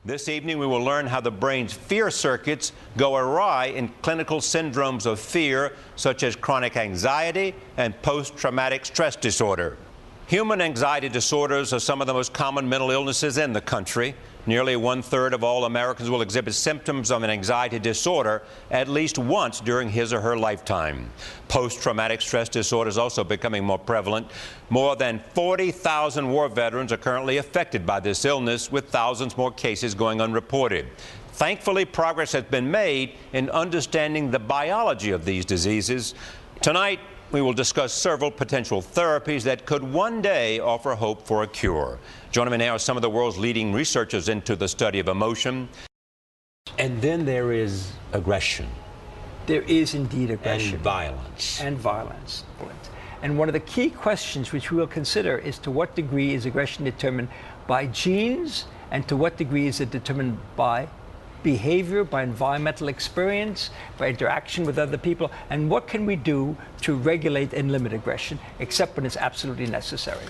This evening, we will learn how the brain's fear circuits go awry in clinical syndromes of fear, such as chronic anxiety and post-traumatic stress disorder. Human anxiety disorders are some of the most common mental illnesses in the country. Nearly 1/3 of all Americans will exhibit symptoms of an anxiety disorder at least once during his or her lifetime. Post-traumatic stress disorder is also becoming more prevalent. More than 40,000 war veterans are currently affected by this illness, with thousands more cases going unreported. Thankfully, progress has been made in understanding the biology of these diseases. Tonight, we will discuss several potential therapies that could one day offer hope for a cure. Joining me now are some of the world's leading researchers into the study of emotion. And then there is aggression. There is indeed aggression. And violence. And violence. And one of the key questions which we will consider is to what degree is aggression determined by genes, and to what degree is it determined by behavior, by environmental experience, by interaction with other people, and what can we do to regulate and limit aggression, except when it's absolutely necessary.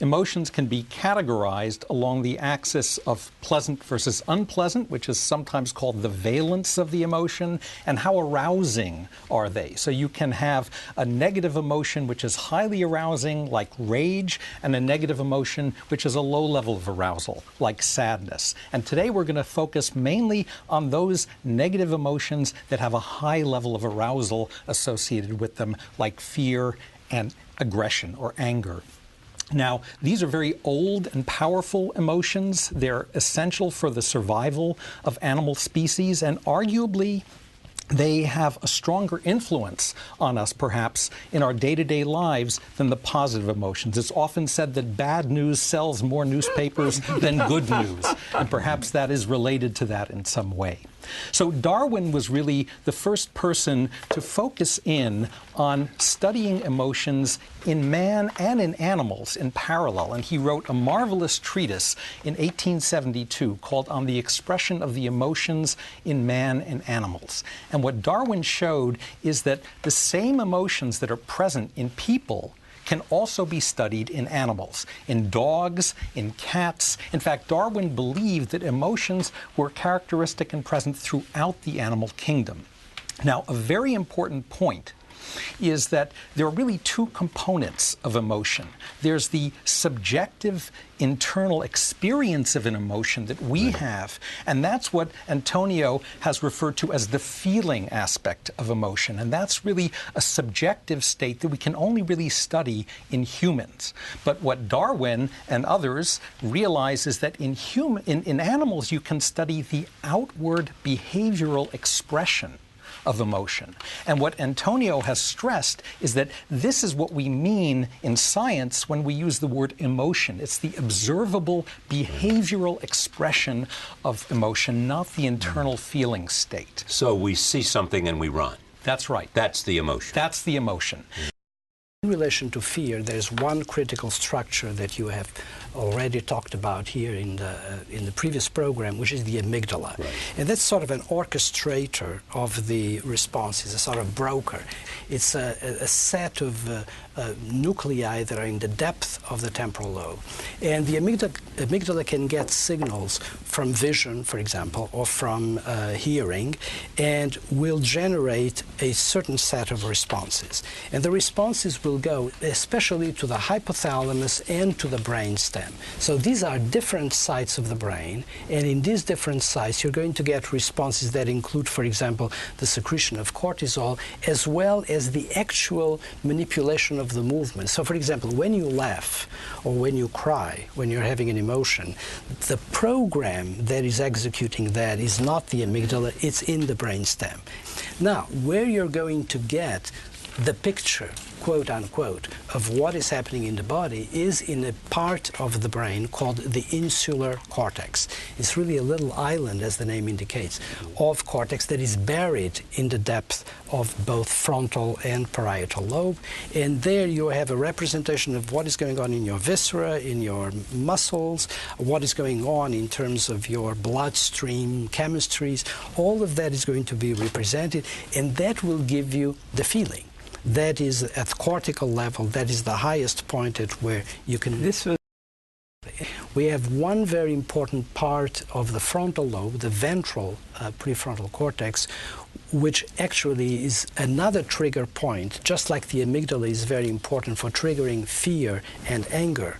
Emotions can be categorized along the axis of pleasant versus unpleasant, which is sometimes called the valence of the emotion, and how arousing are they. So you can have a negative emotion which is highly arousing, like rage, and a negative emotion which is a low level of arousal, like sadness. And today we're going to focus mainly on those negative emotions that have a high level of arousal associated with them, like fear and aggression or anger. Now, these are very old and powerful emotions. They're essential for the survival of animal species, and arguably they have a stronger influence on us, perhaps, in our day-to-day lives than the positive emotions. It's often said that bad news sells more newspapers than good news, and perhaps that is related to that in some way. So Darwin was really the first person to focus in on studying emotions in man and in animals in parallel, and he wrote a marvelous treatise in 1872 called On the Expression of the Emotions in Man and Animals. And what Darwin showed is that the same emotions that are present in people can also be studied in animals, in dogs, in cats. In fact, Darwin believed that emotions were characteristic and present throughout the animal kingdom. Now, a very important point is that there are really two components of emotion. There's the subjective internal experience of an emotion that we have, and that's what Antonio has referred to as the feeling aspect of emotion. And that's really a subjective state that we can only really study in humans. But what Darwin and others realize is that in animals you can study the outward behavioral expression of emotion. And what Antonio has stressed is that this is what we mean in science when we use the word emotion. It's the observable behavioral expression of emotion, not the internal feeling state. So we see something and we run. That's right. That's the emotion. That's the emotion. In relation to fear, there's one critical structure that you have already talked about here in the previous program, which is the amygdala. Right. And that's sort of an orchestrator of the response. It's a sort of broker. It's a set of nuclei that are in the depth of the temporal lobe. And the amygdala can get signals from vision, for example, or from hearing, and will generate a certain set of responses. And the responses will go especially to the hypothalamus and to the brain stem. So these are different sites of the brain, and in these different sites you're going to get responses that include, for example, the secretion of cortisol, as well as the actual manipulation of the movement. So, for example, when you laugh or when you cry, when you're having an emotion, the program that is executing that is not the amygdala, it's in the brain stem. Now, where you're going to get the picture, quote unquote, of what is happening in the body is in a part of the brain called the insular cortex. It's really a little island, as the name indicates, of cortex that is buried in the depth of both frontal and parietal lobe. And there you have a representation of what is going on in your viscera, in your muscles, what is going on in terms of your bloodstream chemistries. All of that is going to be represented, and that will give you the feeling. That is at cortical level, that is the highest point at where you can... we have one very important part of the frontal lobe, the ventral prefrontal cortex, which actually is another trigger point, just like the amygdala is very important for triggering fear and anger.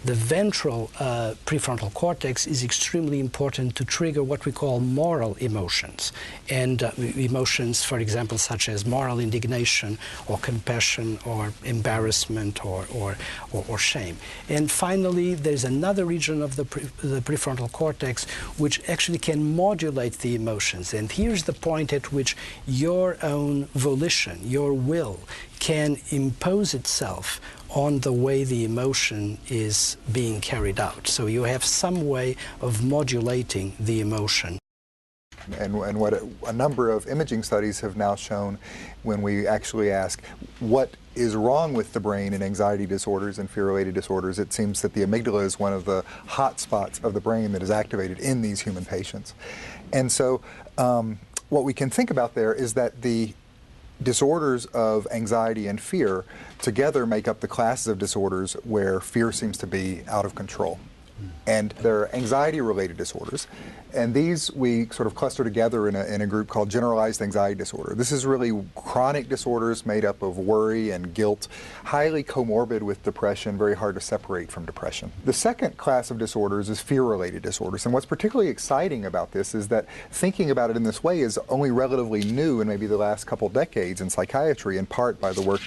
The ventral prefrontal cortex is extremely important to trigger what we call moral emotions. And emotions, for example, such as moral indignation or compassion or embarrassment or shame. And finally, there's another region of the prefrontal cortex which actually can modulate the emotions. And here's the point at which your own volition, your will, can impose itself on the way the emotion is being carried out. So you have some way of modulating the emotion. And what a number of imaging studies have now shown, when we actually ask what is wrong with the brain in anxiety disorders and fear-related disorders, it seems that the amygdala is one of the hot spots of the brain that is activated in these human patients. And so what we can think about there is that the disorders of anxiety and fear together make up the classes of disorders where fear seems to be out of control. And there are anxiety-related disorders, and these we sort of cluster together in a group called generalized anxiety disorder. This is really chronic disorders made up of worry and guilt, highly comorbid with depression, very hard to separate from depression. The second class of disorders is fear-related disorders, and what's particularly exciting about this is that thinking about it in this way is only relatively new in maybe the last couple decades in psychiatry, in part by the work,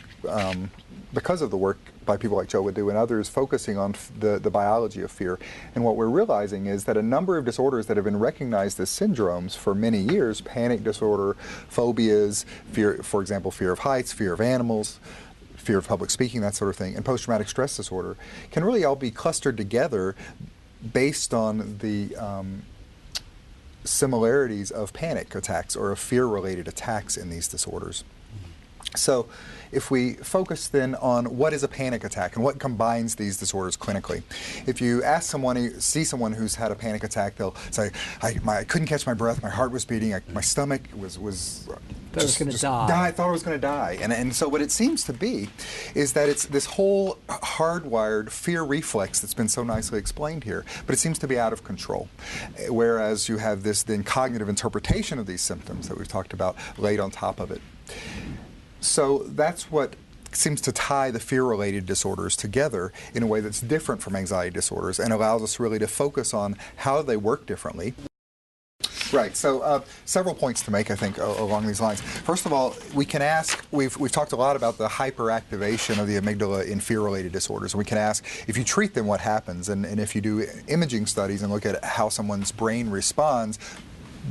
because of the work by people like Joe LeDoux and others focusing on the biology of fear. And what we're realizing is that a number of disorders that have been recognized as syndromes for many years, panic disorder, phobias, fear, for example, fear of heights, fear of animals, fear of public speaking, that sort of thing, and post-traumatic stress disorder, can really all be clustered together based on the similarities of panic attacks or of fear-related attacks in these disorders. So if we focus then on what is a panic attack and what combines these disorders clinically, if you ask someone, see someone who's had a panic attack, they'll say, I couldn't catch my breath, my heart was beating, my stomach was I was going to die. I thought I was going to die. And so what it seems to be is that it's this whole hardwired fear reflex that's been so nicely explained here, but it seems to be out of control. Whereas you have this then cognitive interpretation of these symptoms that we've talked about laid on top of it. So that's what seems to tie the fear-related disorders together in a way that's different from anxiety disorders and allows us really to focus on how they work differently. Right, so several points to make, I think, along these lines. First of all, we can ask, we've talked a lot about the hyperactivation of the amygdala in fear-related disorders, and we can ask, if you treat them, what happens? And if you do imaging studies and look at how someone's brain responds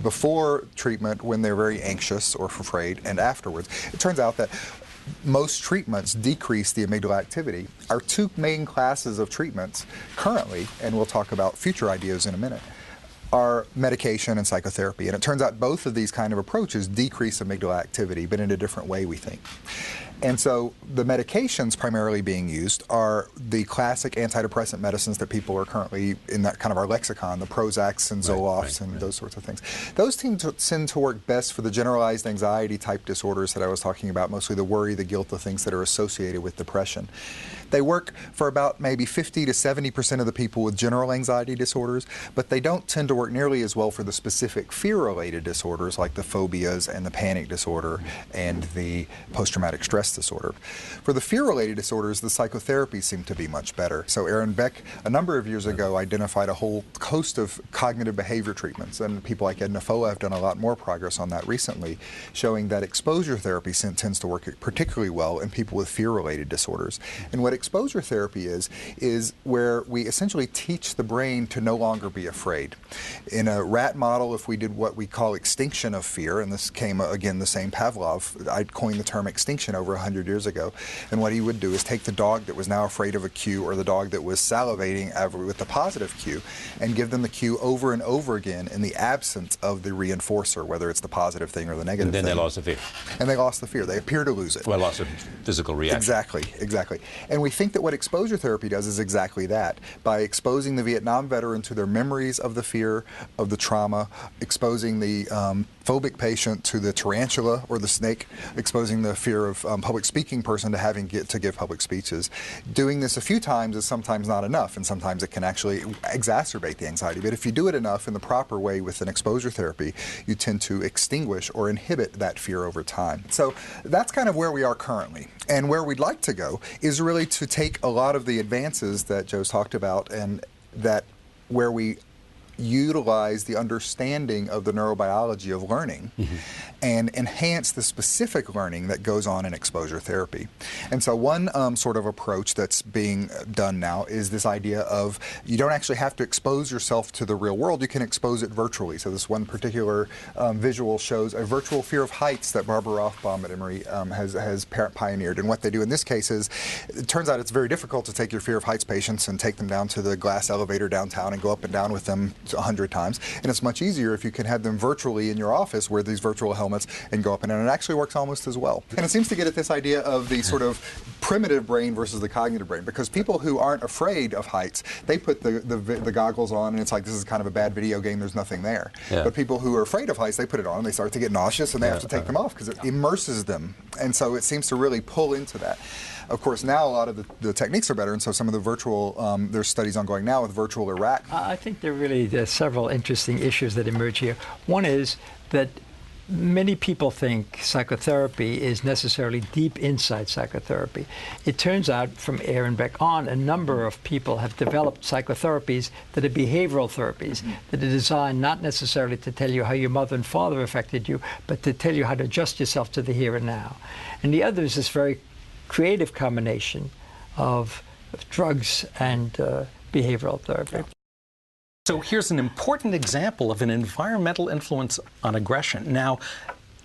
before treatment when they're very anxious or afraid, and afterwards, it turns out that most treatments decrease the amygdala activity. Our two main classes of treatments currently, and we'll talk about future ideas in a minute, are medication and psychotherapy. And it turns out both of these kind of approaches decrease amygdala activity, but in a different way, we think. And so the medications primarily being used are the classic antidepressant medicines that people are currently in that kind of our lexicon, the Prozacs and Zolofts and those sorts of things. Those tend to work best for the generalized anxiety type disorders that I was talking about, mostly the worry, the guilt, the things that are associated with depression. They work for about maybe 50 to 70% of the people with general anxiety disorders, but they don't tend to work nearly as well for the specific fear-related disorders like the phobias and the panic disorder and the post-traumatic stress disorder. For the fear-related disorders, the psychotherapies seem to be much better. So Aaron Beck, a number of years ago, identified a whole host of cognitive behavior treatments, and people like Edna Foa have done a lot more progress on that recently, showing that exposure therapy tends to work particularly well in people with fear-related disorders. And what exposure therapy is where we essentially teach the brain to no longer be afraid. In a rat model, if we did what we call extinction of fear, and this came, again, the same Pavlov, I coined the term extinction over 100 years ago, and what he would do is take the dog that was now afraid of a cue or the dog that was salivating with the positive cue and give them the cue over and over again in the absence of the reinforcer, whether it's the positive thing or the negative thing. And then they lost the fear. And they lost the fear. They appear to lose it. Well, loss of physical reaction. Exactly. And we think that what exposure therapy does is exactly that. By exposing the Vietnam veteran to their memories of the fear, of the trauma, exposing the phobic patient to the tarantula or the snake, exposing the fear of public speaking person to having to give public speeches. Doing this a few times is sometimes not enough, and sometimes it can actually exacerbate the anxiety. But if you do it enough in the proper way with an exposure therapy, you tend to extinguish or inhibit that fear over time. So that's kind of where we are currently. And where we'd like to go is really to take a lot of the advances that Joe's talked about, and that where we utilize the understanding of the neurobiology of learning and enhance the specific learning that goes on in exposure therapy. And so one sort of approach that's being done now is this idea of you don't actually have to expose yourself to the real world, you can expose it virtually. So this one particular visual shows a virtual fear of heights that Barbara Rothbaum at Emory has pioneered. And what they do in this case is, it turns out it's very difficult to take your fear of heights patients and take them down to the glass elevator downtown and go up and down with them 100 times, and it's much easier if you can have them virtually in your office, wear these virtual helmets and go up and down. It actually works almost as well. And it seems to get at this idea of the sort of primitive brain versus the cognitive brain, because people who aren't afraid of heights, they put the goggles on and it's like, this is kind of a bad video game, there's nothing there. But people who are afraid of heights, they put it on and they start to get nauseous and they have to take them off because it immerses them. And so it seems to really pull into that. Of course, now a lot of the techniques are better, and so some of the virtual, there's studies ongoing now with virtual Iraq. I think there's several interesting issues that emerge here. One is that many people think psychotherapy is necessarily deep insight psychotherapy. It turns out from Ehrenbeck on, a number of people have developed psychotherapies that are behavioral therapies, that are designed not necessarily to tell you how your mother and father affected you, but to tell you how to adjust yourself to the here and now. And the other is this very creative combination of drugs and behavioral therapy. So here's an important example of an environmental influence on aggression. Now,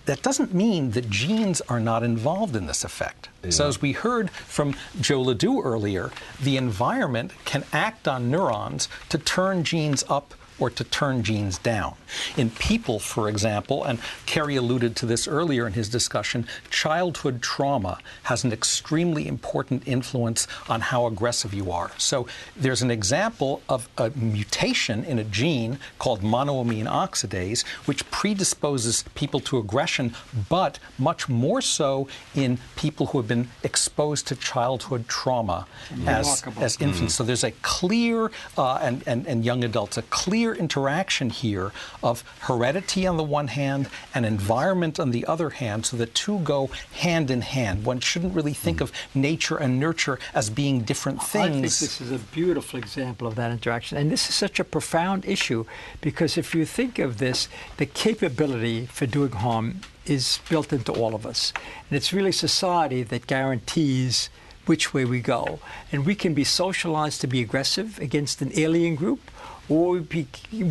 that doesn't mean that genes are not involved in this effect. So as we heard from Joe LeDoux earlier, the environment can act on neurons to turn genes up or to turn genes down. In people, for example, and Kerry alluded to this earlier in his discussion, childhood trauma has an extremely important influence on how aggressive you are. So there's an example of a mutation in a gene called monoamine oxidase, which predisposes people to aggression, but much more so in people who have been exposed to childhood trauma as infants. So there's a clear, and young adults, a clear interaction here of heredity on the one hand and environment on the other hand, so the two go hand in hand. One shouldn't really think of nature and nurture as being different things. I think this is a beautiful example of that interaction. And this is such a profound issue, because if you think of this, the capability for doing harm is built into all of us. And it's really society that guarantees which way we go. And we can be socialized to be aggressive against an alien group, or we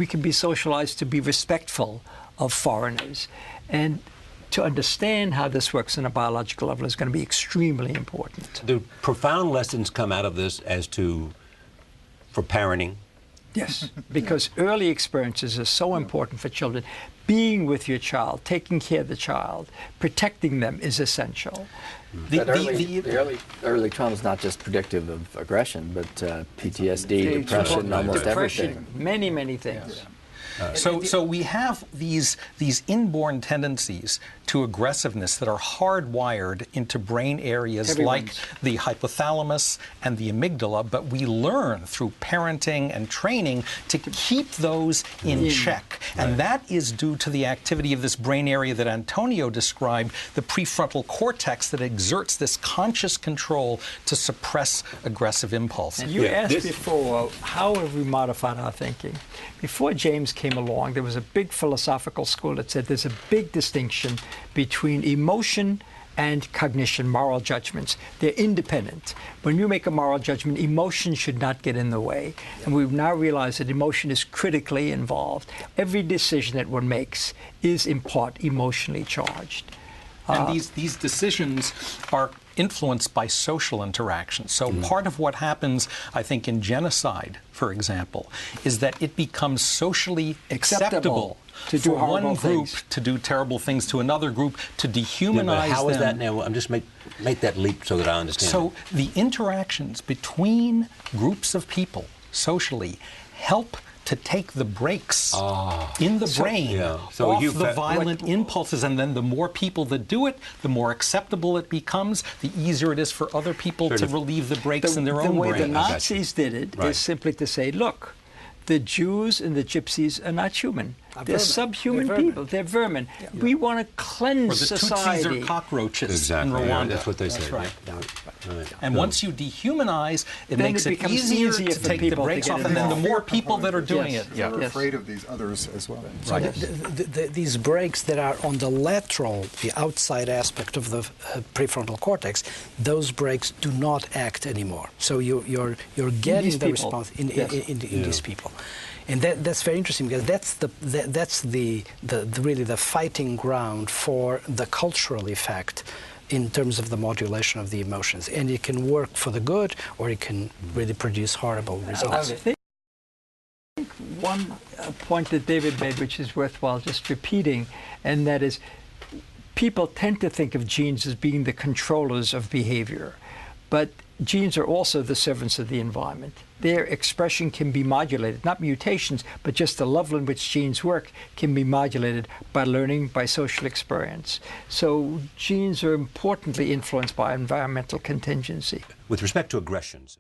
can be socialized to be respectful of foreigners. And to understand how this works on a biological level is going to be extremely important. Do profound lessons come out of this for parenting? Yes, because early experiences are so important for children. Being with your child, taking care of the child, protecting them is essential. The early trauma is not just predictive of aggression, but PTSD, depression, almost everything. Many, many things. So we have these inborn tendencies to aggressiveness that are hardwired into brain areas like the hypothalamus and the amygdala, but we learn through parenting and training to keep those in check. And that is due to the activity of this brain area that Antonio described, the prefrontal cortex, that exerts this conscious control to suppress aggressive impulse. And you asked before, how have we modified our thinking? Before James came along, there was a big philosophical school that said there's a big distinction between emotion and cognition, moral judgments. They're independent. When you make a moral judgment, emotion should not get in the way. And we've now realized that emotion is critically involved. Every decision that one makes is in part emotionally charged. And these decisions are influenced by social interactions. So part of what happens, I think, in genocide, for example, is that it becomes socially acceptable to do for one group things. to do terrible things to another group, to dehumanize them. How is that now? I'm just make that leap so that I understand. So the interactions between groups of people socially help to take the brakes in the brain off the violent impulses. And then the more people that do it, the more acceptable it becomes, the easier it is for other people to relieve the brakes in their own brain. The way the Nazis did it is simply to say, look, the Jews and the Gypsies are not human. They're subhuman people. They're vermin. Yeah. We want to cleanse society. Or the Tutsis are cockroaches in Rwanda. Yeah, that's what they say. Right. And once you dehumanize, it makes it easier to take the brakes off, and then the more people that are doing it. Yeah. They're afraid of these others as well. Right. These brakes that are on the lateral, the outside aspect of the prefrontal cortex, those brakes do not act anymore. So you're getting the response in these people. And that's very interesting, because that's really the fighting ground for the cultural effect in terms of the modulation of the emotions. And it can work for the good, or it can really produce horrible results. I think one point that David made, which is worthwhile just repeating, and that is, people tend to think of genes as being the controllers of behavior, but genes are also the servants of the environment. Their expression can be modulated, not mutations, but just the level in which genes work can be modulated by learning, by social experience. So genes are importantly influenced by environmental contingency. With respect to aggressions,